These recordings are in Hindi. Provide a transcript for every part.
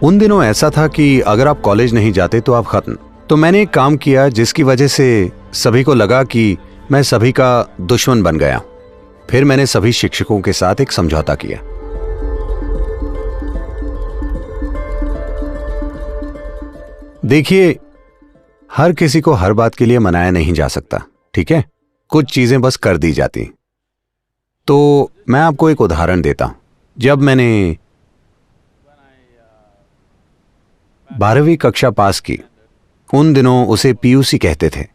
उन दिनों ऐसा था कि अगर आप कॉलेज नहीं जाते तो आप खत्म। तो मैंने एक काम किया जिसकी वजह से सभी को लगा कि मैं सभी का दुश्मन बन गया। फिर मैंने सभी शिक्षकों के साथ एक समझौता किया। देखिए, हर किसी को हर बात के लिए मनाया नहीं जा सकता, ठीक है? कुछ चीजें बस कर दी जाती। तो मैं आपको एक उदाहरण देता हूं। जब मैंने 12वीं कक्षा पास की, उन दिनों उसे पीयूसी कहते थे।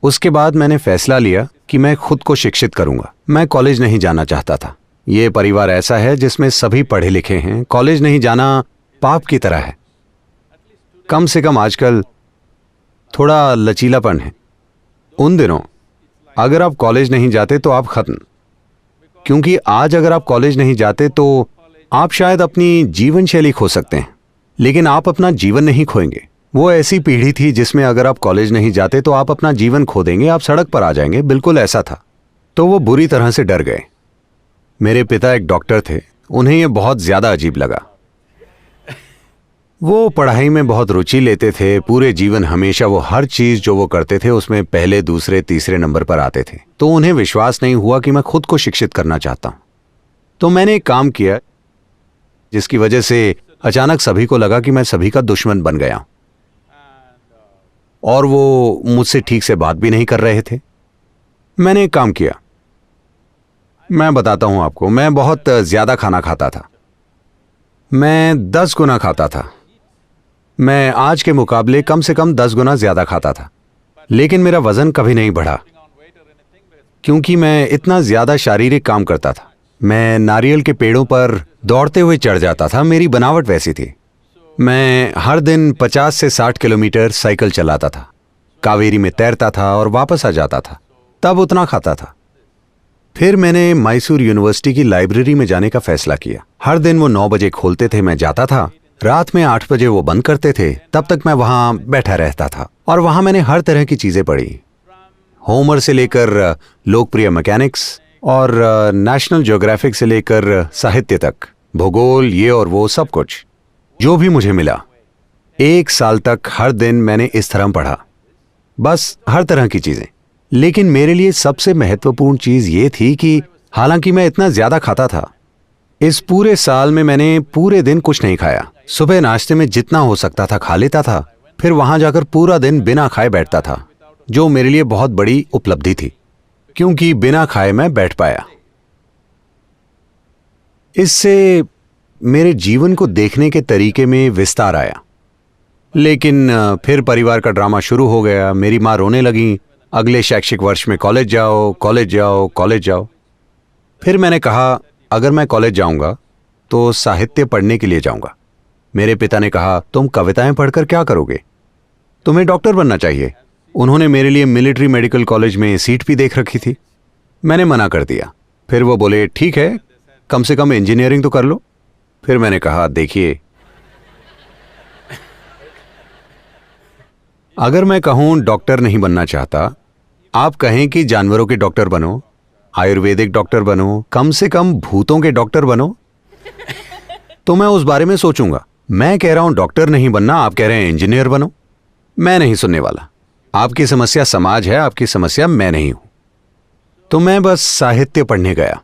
उसके बाद मैंने फैसला लिया कि मैं खुद को शिक्षित करूंगा। मैं कॉलेज नहीं जाना चाहता था। यह परिवार ऐसा है जिसमें सभी पढ़े लिखे हैं। कॉलेज नहीं जाना पाप की तरह है। कम से कम आजकल थोड़ा लचीलापन है। उन दिनों अगर आप कॉलेज नहीं जाते तो आप खत्म, क्योंकि आज अगर आप कॉलेज नहीं जाते तो आप शायद अपनी जीवन शैली खो सकते हैं, लेकिन आप अपना जीवन नहीं खोएंगे। वो ऐसी पीढ़ी थी जिसमें अगर आप कॉलेज नहीं जाते तो आप अपना जीवन खो देंगे, आप सड़क पर आ जाएंगे। बिल्कुल ऐसा था। तो वो बुरी तरह से डर गए। मेरे पिता एक डॉक्टर थे। उन्हें यह बहुत ज्यादा अजीब लगा। वो पढ़ाई में बहुत रुचि लेते थे। पूरे जीवन हमेशा वो हर चीज जो वो करते थे उसमें पहले, दूसरे, तीसरे नंबर पर आते थे। तो उन्हें विश्वास नहीं हुआ कि मैं खुद को शिक्षित करना चाहता हूं। तो मैंने एक काम किया जिसकी वजह से अचानक सभी को लगा कि मैं सभी का दुश्मन बन गया, और वो मुझसे ठीक से बात भी नहीं कर रहे थे। मैंने एक काम किया, मैं बताता हूं आपको। मैं बहुत ज्यादा खाना खाता था। मैं 10 गुना खाता था। मैं आज के मुकाबले कम से कम 10 गुना ज्यादा खाता था, लेकिन मेरा वजन कभी नहीं बढ़ा, क्योंकि मैं इतना ज्यादा शारीरिक काम करता था। मैं नारियल के पेड़ों पर दौड़ते हुए चढ़ जाता था। मेरी बनावट वैसी थी। मैं हर दिन 50 से 60 किलोमीटर साइकिल चलाता था, कावेरी में तैरता था और वापस आ जाता था। तब उतना खाता था। फिर मैंने मैसूर यूनिवर्सिटी की लाइब्रेरी में जाने का फैसला किया। हर दिन वो 9 बजे खोलते थे, मैं जाता था। रात में 8 बजे वो बंद करते थे। तब तक मैं वहां बैठा रहता था, और वहां मैंने हर तरह की चीजें पढ़ी। होमर से लेकर लोकप्रिय मैकेनिक्स और नेशनल ज्योग्राफिक से लेकर साहित्य तक, भूगोल, ये और वो सब कुछ जो भी मुझे मिला। 1 साल तक हर दिन मैंने इस तरह पढ़ा, बस हर तरह की चीजें। लेकिन मेरे लिए सबसे महत्वपूर्ण चीज ये थी कि हालांकि मैं इतना ज्यादा खाता था, इस पूरे साल में मैंने पूरे दिन कुछ नहीं खाया। सुबह नाश्ते में जितना हो सकता था खा लेता था, फिर वहां जाकर पूरा दिन बिना खाए बैठता था, जो मेरे लिए बहुत बड़ी उपलब्धि थी, क्योंकि बिना खाए मैं बैठ पाया। इससे मेरे जीवन को देखने के तरीके में विस्तार आया। लेकिन फिर परिवार का ड्रामा शुरू हो गया। मेरी मां रोने लगी, अगले शैक्षिक वर्ष में कॉलेज जाओ, कॉलेज जाओ, कॉलेज जाओ। फिर मैंने कहा, अगर मैं कॉलेज जाऊंगा तो साहित्य पढ़ने के लिए जाऊंगा। मेरे पिता ने कहा, तुम कविताएं पढ़कर क्या करोगे? तुम्हें डॉक्टर बनना चाहिए। उन्होंने मेरे लिए मिलिट्री मेडिकल कॉलेज में सीट भी देख रखी थी। मैंने मना कर दिया। फिर वो बोले, ठीक है, कम से कम इंजीनियरिंग तो कर लो। फिर मैंने कहा, देखिए, अगर मैं कहूं डॉक्टर नहीं बनना चाहता, आप कहें कि जानवरों के डॉक्टर बनो, आयुर्वेदिक डॉक्टर बनो, कम से कम भूतों के डॉक्टर बनो, तो मैं उस बारे में सोचूंगा। मैं कह रहा हूं डॉक्टर नहीं बनना, आप कह रहे हैं इंजीनियर बनो। मैं नहीं सुनने वाला। आपकी समस्या समाज है, आपकी समस्या मैं नहीं हूं। तो मैं बस साहित्य पढ़ने गया।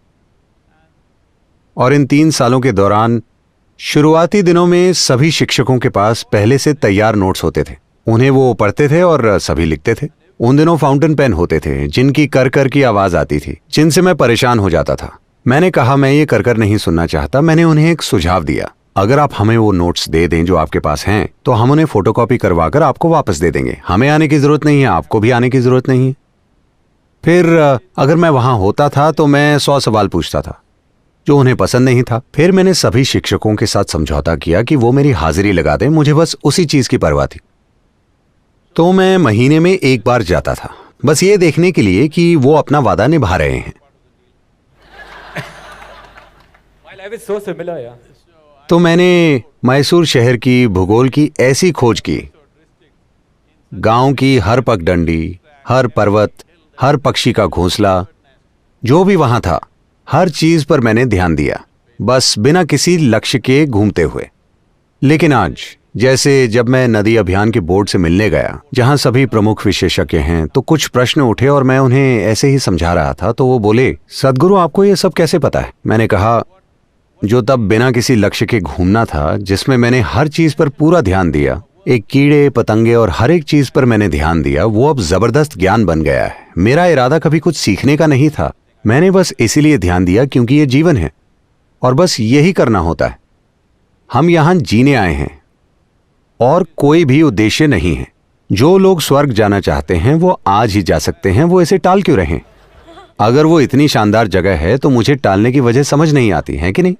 और इन 3 सालों के दौरान शुरुआती दिनों में सभी शिक्षकों के पास पहले से तैयार नोट्स होते थे। उन्हें वो पढ़ते थे और सभी लिखते थे। उन दिनों फाउंटेन पेन होते थे जिनकी कर कर की आवाज आती थी, जिनसे मैं परेशान हो जाता था। मैंने कहा, मैं ये कर कर नहीं सुनना चाहता। मैंने उन्हें एक सुझाव दिया, अगर आप हमें वो नोट्स दे दें जो आपके पास हैं, तो हम उन्हें फोटोकॉपी करवाकर आपको वापस दे देंगे। हमें आने की जरूरत नहीं है, आपको भी आने की जरूरत नहीं है। फिर अगर मैं वहां होता था तो मैं 100 सवाल पूछता था, जो उन्हें पसंद नहीं था। फिर मैंने सभी शिक्षकों के साथ समझौता किया कि वो मेरी हाजिरी लगा दें, मुझे बस उसी चीज की परवाह थी। तो मैं महीने में 1 बार जाता था, बस ये देखने के लिए कि वो अपना वादा निभा रहे हैं। तो मैंने मैसूर शहर की भूगोल की ऐसी खोज की, गांव की हर पगडंडी, हर पर्वत, हर पक्षी का घोंसला, जो भी वहां था, हर चीज पर मैंने ध्यान दिया, बस बिना किसी लक्ष्य के घूमते हुए। लेकिन आज जैसे जब मैं नदी अभियान के बोर्ड से मिलने गया, जहां सभी प्रमुख विशेषज्ञ हैं, तो कुछ प्रश्न उठे और मैं उन्हें ऐसे ही समझा रहा था। तो वो बोले, सदगुरु आपको ये सब कैसे पता है? मैंने कहा, जो तब बिना किसी लक्ष्य के घूमना था, जिसमें मैंने हर चीज पर पूरा ध्यान दिया, एक कीड़े पतंगे और हर एक चीज पर मैंने ध्यान दिया, वो अब जबरदस्त ज्ञान बन गया है। मेरा इरादा कभी कुछ सीखने का नहीं था, मैंने बस इसीलिए ध्यान दिया क्योंकि ये जीवन है और बस यही करना होता है। हम यहां जीने आए हैं और कोई भी उद्देश्य नहीं है। जो लोग स्वर्ग जाना चाहते हैं वो आज ही जा सकते हैं, वो इसे टाल क्यों रहें? अगर वो इतनी शानदार जगह है तो मुझे टालने की वजह समझ नहीं आती है कि नहीं?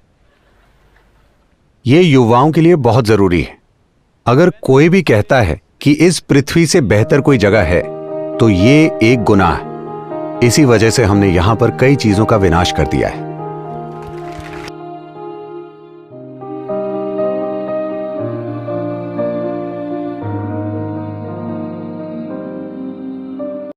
ये युवाओं के लिए बहुत जरूरी है। अगर कोई भी कहता है कि इस पृथ्वी से बेहतर कोई जगह है तो ये एक गुनाह है। इसी वजह से हमने यहां पर कई चीजों का विनाश कर दिया है।